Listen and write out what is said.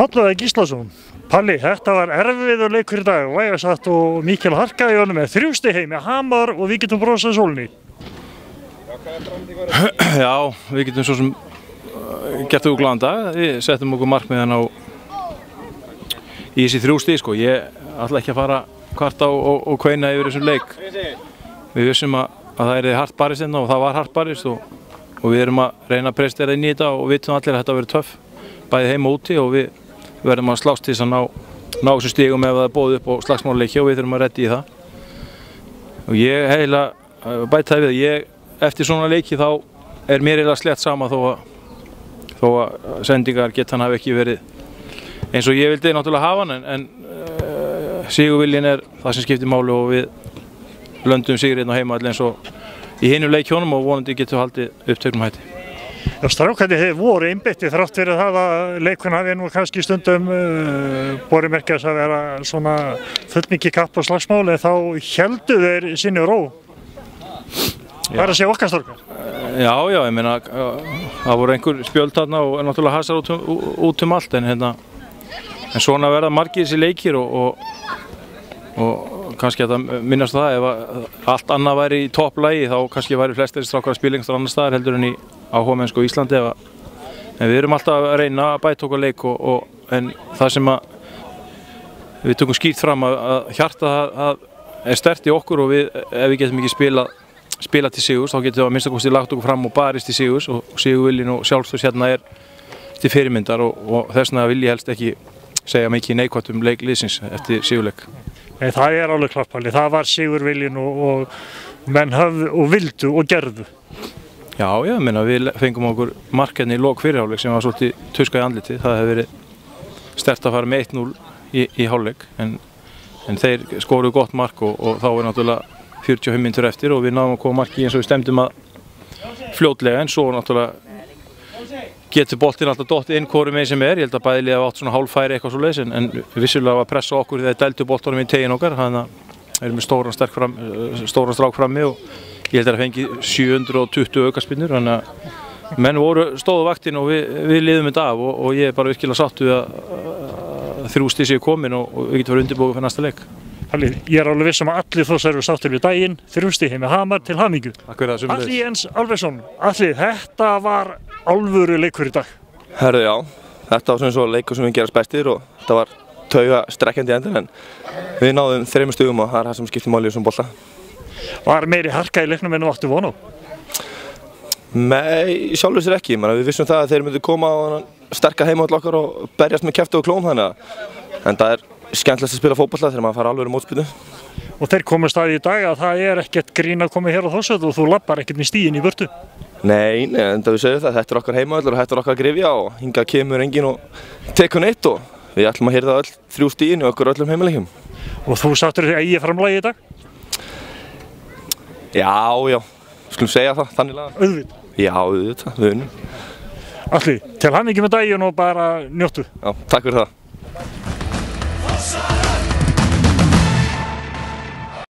Páll Gíslason, Palli, þetta var erfiður leikur í dag, vægast sagt og mikil harka í honum með 3 stig heim með Hamar og við getum brosað sólni. Já, við getum svo sem gert okkur glaðan dag. Við settum okkur markmiðan í þessi 3 stig sko. Ég ætla ekki að fara kvarta og kveina yfir þessum leik. Við vissum að það er hart barist og það var hart barist og við erum að reyna að prestera inn í þetta og vitum allir að þetta verður töff, bæði heima og úti og við verðum að slást til þess að ná þessu stigum ef það er boðið upp á slagsmálaleiki og við þurfum að redda í það. Og ég heila bæta það við, eftir svona leiki þá er mér eiginlega slett sama þó að sendingar getan hafi ekki verið eins og ég vildi náttúrulega hafa hann en sigurviljinn er það sem skiptir máli og við löndum sigurinn á heimavelli eins og í hinum leikjónum og vonandi getum við haldið upptöknum hætti. Já, strákarnir þeir voru einbeittir þrátt fyrir það að leikun hafi nú kannski stundum borið merkjast að vera svona fullmikið kapp og slagsmál en þá héldu þeir sinni ró. Hvað er að segja okkar strákar? Já, ég meina það voru einhver spjöld þarna og náttúrulega hasar út allt en svona verða margir þessi leikir og kannski að það minnast það ef allt annað væri í topplagi þá kannski væri flestir strákar að spila einhverstaðar annar staðar heldur en í áhugamennsku á Íslandi en við erum alltaf að reyna að bæta okkur leik en það sem við tökum skýrt fram að hjarta það er sterkt í okkur og ef við getum ekki spila til sigurs þá getum við að minnsta kosti lagt okkur fram og barist til sigurs og sigurviljinn og sjálfstöðs hérna er til fyrirmyndar og þess vegna vil ég helst ekki segja mikið neikvætt leik liðsins eftir sigurleik. Nei, það er alveg klart Palli, það var sigurviljinn og menn höfðu og vildu og gerðu. Já, ég meina við fengum okkur markefni í lok fyrirhálfleik sem var svolítið tuska í andliti. Það hefði verið sterkt að fara með 1-0 í hálfleik en þeir skoruðu gott mark og þá er náttúrulega 45 mínútur eftir og við náðum að koma marki eins og við stemdum að fljótlega en svo náttúrulega getur boltinn alltaf dottið inn hvorum megin sem er. Ég held að bæði liðið hafa átt svona hálffæri eitthvað svoleiðis en vissulega var að pressa okkur þegar þeir dældu boltunum í teginn okkar þannig að við erum með stóran strák frammi og ég held að það fengi 720 aukaspyrnur þannig að menn stóðu vaktinn og við liðum þetta af og ég er bara virkilega sáttur við að 3 stig séu komin og við getum verið undirbúið fyrir næsta leik. Palli, ég er alveg viss að allir þessar eru sáttir við daginn, 3 stig heim með Hamar til hamingju. Atli Jens Alfreðsson, Atli, þetta var alvöru leikur í dag. Herðu já, þetta var svona leikur sem við gerast bestir og þetta var tauga strekkjandi endur en við náðum 3 stigum og það er það sem skiptir máli í þessum bolta. Var meiri harka í leiknum en þú áttu von á? Nei, sjálfur sér ekki. Við vissum það að þeir myndu koma á sterka heimavöll okkar og berjast með kjafti og klóm en það er skemmtilegt að spila fótbolta þegar maður fara alvöru mótspyrnu. Og þeir komast að í dag að það er ekkert grín að koma hér á Þórsvelli og þú lappar ekkert með stíginn í burtu. Nei, en það við segjum það, þetta er okkar heimavöllur og þetta er okkar gryfja og hingað kemur enginn og tekur neitt og við ætlum að hirða öll 3 stigin í okkur öllum heimaleikjum. Og þú sáttur þig eigið framlagi í dag? Já, skulum segja það, þannig laga. Auðvitað? Já, auðvitað, við unnum. Atli, til hamingju með daginn og bara njóttu. Já, takk fyrir það.